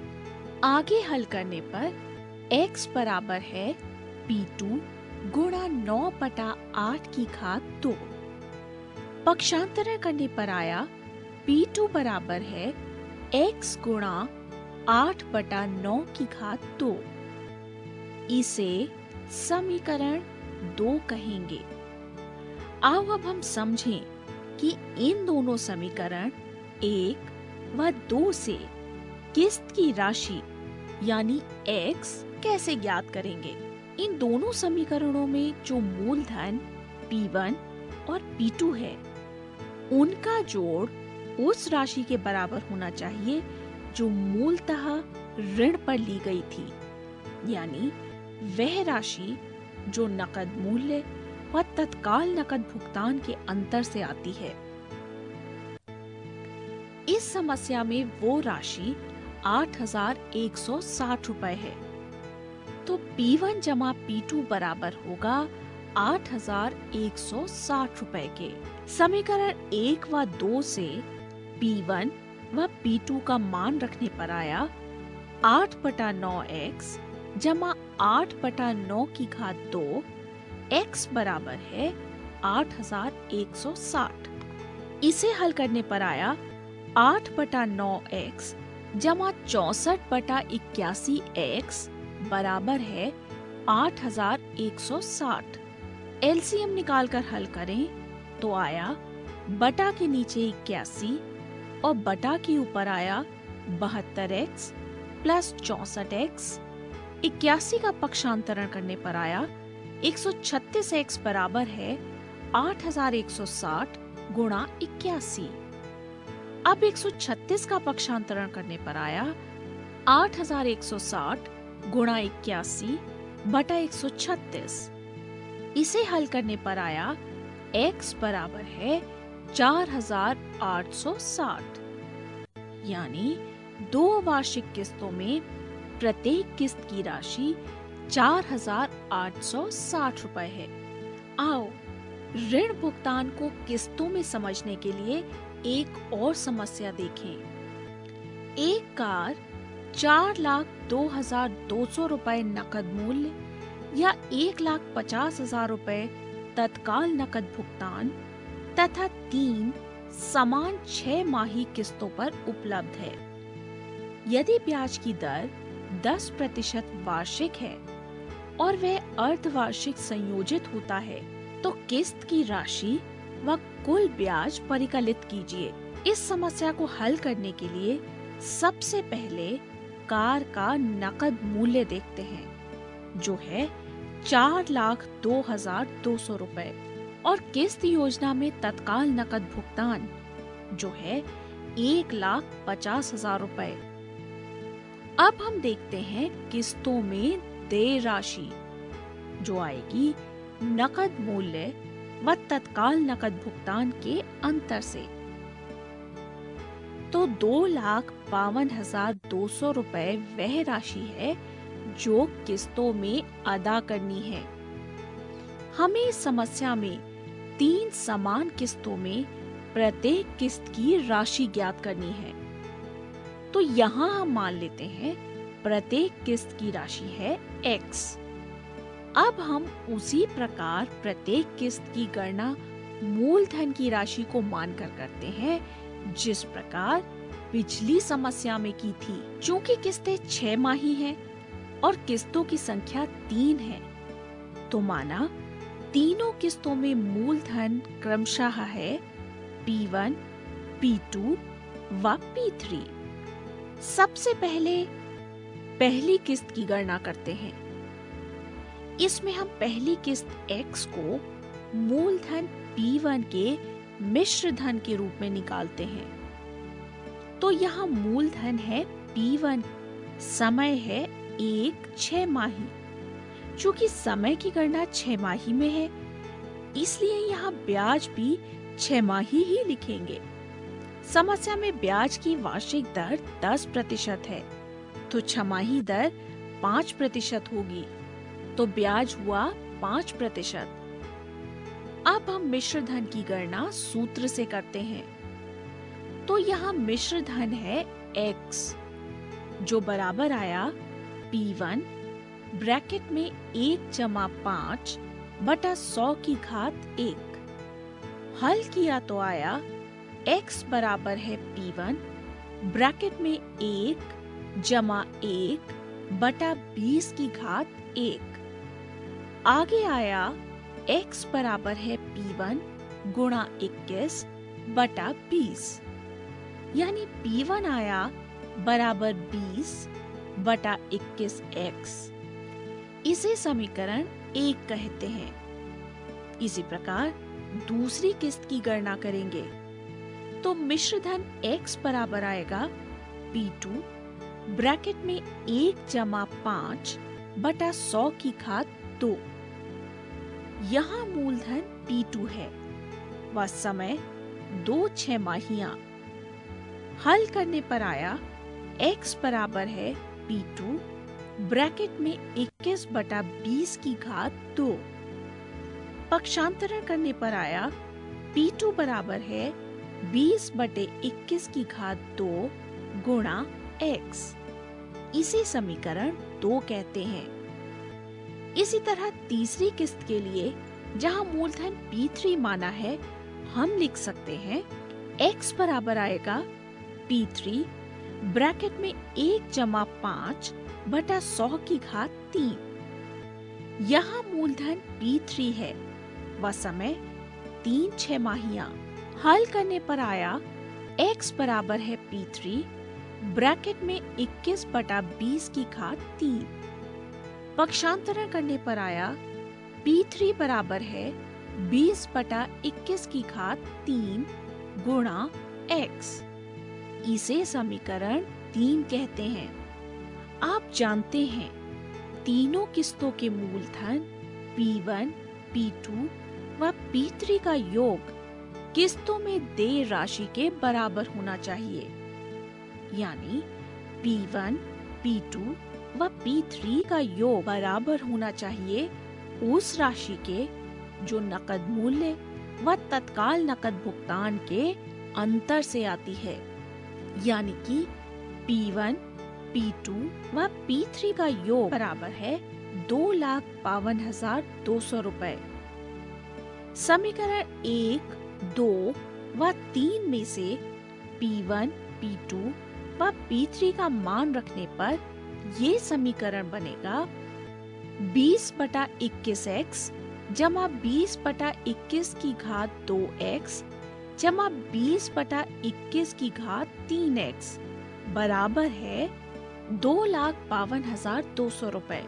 आगे हल करने पर x बराबर है P2 गुणा 9 बटा 8 की घात 2। पक्षांतरण करने पर आया P2 बराबर है x गुणा 8 बटा 9 की घात 2। इसे समीकरण 2 कहेंगे। आओ अब हम समझें कि इन दोनों समीकरण 1 व 2 से किस्त की राशि यानी x कैसे ज्ञात करेंगे। इन दोनों समीकरणों में जो मूलधन P1 और P2 है, उनका जोड़ उस राशि के बराबर होना चाहिए जो मूलतः ऋण पर ली गई थी, यानी वह राशि जो नकद मूल्य व तत्काल नकद भुगतान के अंतर से आती है। इस समस्या में वो राशि 8,160 रुपए है, तो P1 जमा P2 बराबर होगा 8,160 रुपए के। समीकरण 1 व 2 से P1 व P2 का मान रखने पर आया 8/9x जमा 8/9 की घात 2, x बराबर है 8,160। इसे हल करने पर आया 8/9x जमा 64/81x बराबर है 8,160। एलसीएम निकालकर हल करें तो आया बटा के नीचे 81 और बटा के ऊपर आया 72x प्लस 64x। 81 का पक्षांतरण करने पर आया 136x बराबर है 8,160 गुणा 81। अब 136 का पक्षांतरण करने पर आया 8,160 गुणा 81 बटा 136। इसे हल करने पर आया x बराबर है 4,860, यानी 2 वार्षिक किस्तों में प्रत्येक किस्त की राशि 4,860 रुपए है। आओ ऋण भुगतान को किस्तों में समझने के लिए एक और समस्या देखें। एक कार 4,02,200 रुपए नकद मूल्य या 1,50,000 रुपए तत्काल नकद भुगतान तथा 3 समान 6 माही किस्तों पर उपलब्ध है। यदि ब्याज की दर 10% वार्षिक है और वह अर्धवार्षिक संयोजित होता है, तो किस्त की राशि व कुल ब्याज परिकलित कीजिए। इस समस्या को हल करने के लिए सबसे पहले कार का नकद मूल्य देखते हैं, जो है 4,02,200 रुपए, और किस्त योजना में तत्काल नकद भुगतान जो है 1,50,000 रुपए। अब हम देखते हैं किस्तों में देय राशि जो आएगी नकद मूल्य व तत्काल नकद भुगतान के अंतर से। तो 2,52,200 रुपए वह राशि है जो किस्तों में अदा करनी है। हमें इस समस्या में 3 समान किस्तों में प्रत्येक किस्त की राशि ज्ञात करनी है। तो यहाँ हम मान लेते हैं प्रत्येक किस्त की राशि है x। अब हम उसी प्रकार प्रत्येक किस्त की गणना मूलधन की राशि को मानकर करते हैं, जिस प्रकार पिछली समस्या में की थी। चूंकि किस्तें 6 माही हैं और किस्तों की संख्या 3 है, तो माना तीनों किस्तों में मूलधन क्रमशः है P1, P2 व P3। सबसे पहले पहली किस्त की गणना करते हैं। इसमें हम पहली किस्त x को मूलधन P1 के मिश्र धन के रूप में निकालते हैं। तो यहाँ मूलधन है P1, समय है 6 माही। चूंकि समय की गणना 6 माही में है, इसलिए यहाँ ब्याज भी 6 माही ही लिखेंगे। समस्या में ब्याज की वार्षिक दर 10% है, तो छमाही दर 5% होगी, तो ब्याज हुआ 5%। अब हम मिश्र धन की गणना सूत्र से करते हैं। तो यहाँ मिश्र धन है x, जो बराबर आया P1 ब्रैकेट में 1 जमा 5 बटा 100 की घात 1। हल किया तो आया x बराबर है P1 ब्रैकेट में 1 जमा 1 बटा 20 की घात 1। आगे आया x बराबर है P1 गुणा 21 बटा 20, यानी P1 आया बराबर 20 बटा 21x। इसे समीकरण 1 कहते हैं। इसी प्रकार दूसरी किस्त की गणना करेंगे तो मिश्र धन x बराबर आएगा P2 ब्रैकेट में 1 जमा 5 बटा 100 की घात 2। यहाँ मूलधन P2 है व समय 2 छमाहियां। हल करने पर आया x बराबर है P2 ब्रैकेट में 21 बटा 20 की घात 2। पक्षांतरण करने पर आया P2 बराबर है 20 बटे 21 की घात 2 गुणा x। इसे समीकरण 2 कहते हैं। इसी तरह तीसरी किस्त के लिए जहां मूलधन P3 माना है, हम लिख सकते हैं x बराबर आएगा P3 ब्रैकेट में 1 जमा 5 बटा 100 की घात 3। यहाँ मूलधन P3 है व समय 3 छमाहियां। हल करने पर आया x बराबर है P3 ब्रैकेट में 21 बटा 20 की घात 3। पक्षांतरण करने पर आया P3 बराबर है 20 बटा 21 की घात 3 गुणा x। इसे समीकरण 3 कहते हैं। आप जानते हैं तीनों किस्तों के मूलधन P1, P2 व P3 का योग किस्तों में देय राशि के बराबर होना चाहिए, यानी P1, P2 व P3 का योग बराबर होना चाहिए उस राशि के जो नकद मूल्य व तत्काल नकद भुगतान के अंतर से आती है, यानी कि P1, P2 व P3 का योग बराबर है 2,52,200 रुपए। समीकरण 1, 2 व 3 में से P1, P2 व P3 का मान रखने पर ये समीकरण बनेगा 20 बटा 21x जमा 20 बटा 21 की घात 2x जमा 20 बटा 21 की घात 3x बराबर है 2,52,200 रुपए।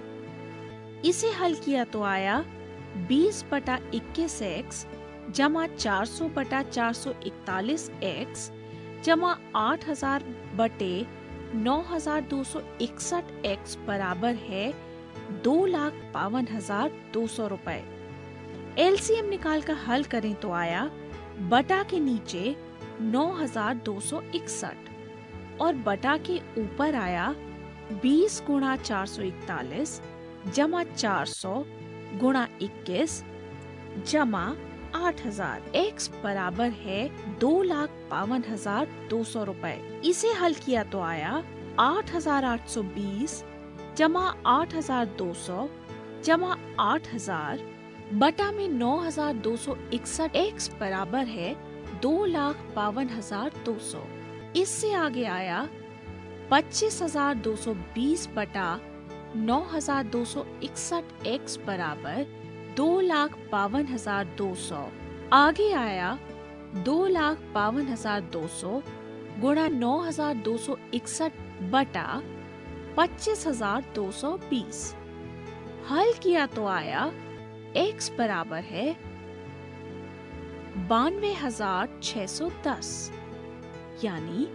इसे हल किया तो आया 20 बटा 21x जमा 400 बटा 441x जमा 8,000 बटे 9,261x बराबर है 2,52,200 रुपए। एलसीएम निकाल कर हल करें तो आया बटा के नीचे 9,261 और बटा के ऊपर आया 20 गुणा 441 जमा 400 गुणा 21 जमा 8,000 x बराबर है 2,52,200 रुपए। इसे हल किया तो आया 8,820 जमा 8,200 जमा 8,000 बटा में 9,261 x बराबर है 2,52,200। इससे आगे आया 25,220 बटा 9,261 x बराबर 2,52,200। आगे आया 2,52,200 गुणा 9,261 बटा 25,220। हल किया तो आया x बराबर है 92,610। यानी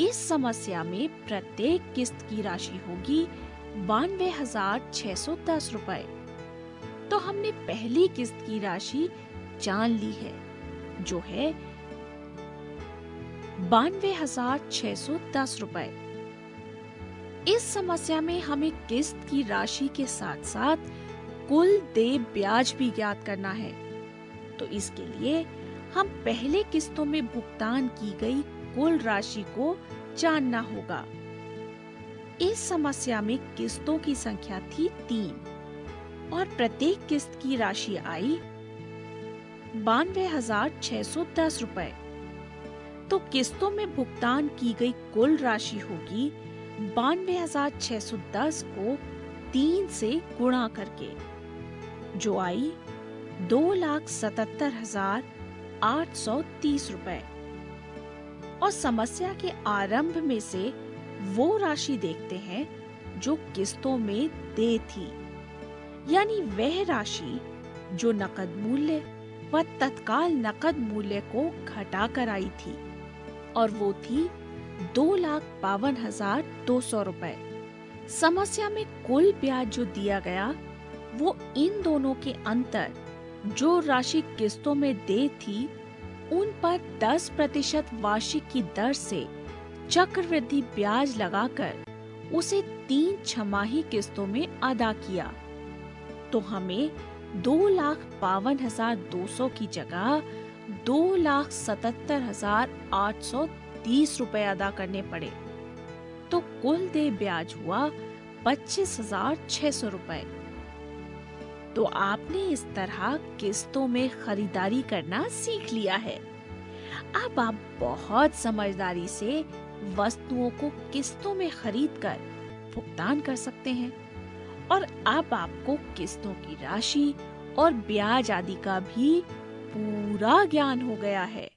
इस समस्या में प्रत्येक किस्त की राशि होगी 92,610 रुपए। तो हमने पहली किस्त की राशि जान ली है, जो है 92,610 रुपए। इस समस्या में हमें किस्त की राशि के साथ साथ कुल देय ब्याज भी ज्ञात करना है। तो इसके लिए हम पहले किस्तों में भुगतान की गई कुल राशि को जानना होगा। इस समस्या में किस्तों की संख्या थी 3 और प्रत्येक किस्त की राशि आई 92,610 रुपए। तो किस्तों में भुगतान की गई कुल राशि होगी 92,610 को 3 से गुणा करके, जो आई 2,77,000 ₹830। और समस्या के आरंभ में से वो राशि देखते हैं जो किस्तों में देय थी, यानी वह राशि जो नकद मूल्य व तत्काल नकद मूल्य को घटाकर आई थी, और वो थी ₹2,52,200। समस्या में कुल ब्याज जो दिया गया वो इन दोनों के अंतर, जो राशि किस्तों में देय थी, उन पर 10% वार्षिक की दर से चक्रवृद्धि ब्याज लगाकर उसे 3 छमाही किस्तों में अदा किया। तो हमें 2,52,200 की जगह 2,77,830 रुपए अदा करने पड़े। तो कुल देय ब्याज हुआ 25,600 रुपए। तो आपने इस तरह किस्तों में खरीदारी करना सीख लिया है। अब आप बहुत समझदारी से वस्तुओं को किस्तों में खरीदकर भुगतान कर सकते हैं, और अब आपको किस्तों की राशि और ब्याज आदि का भी पूरा ज्ञान हो गया है।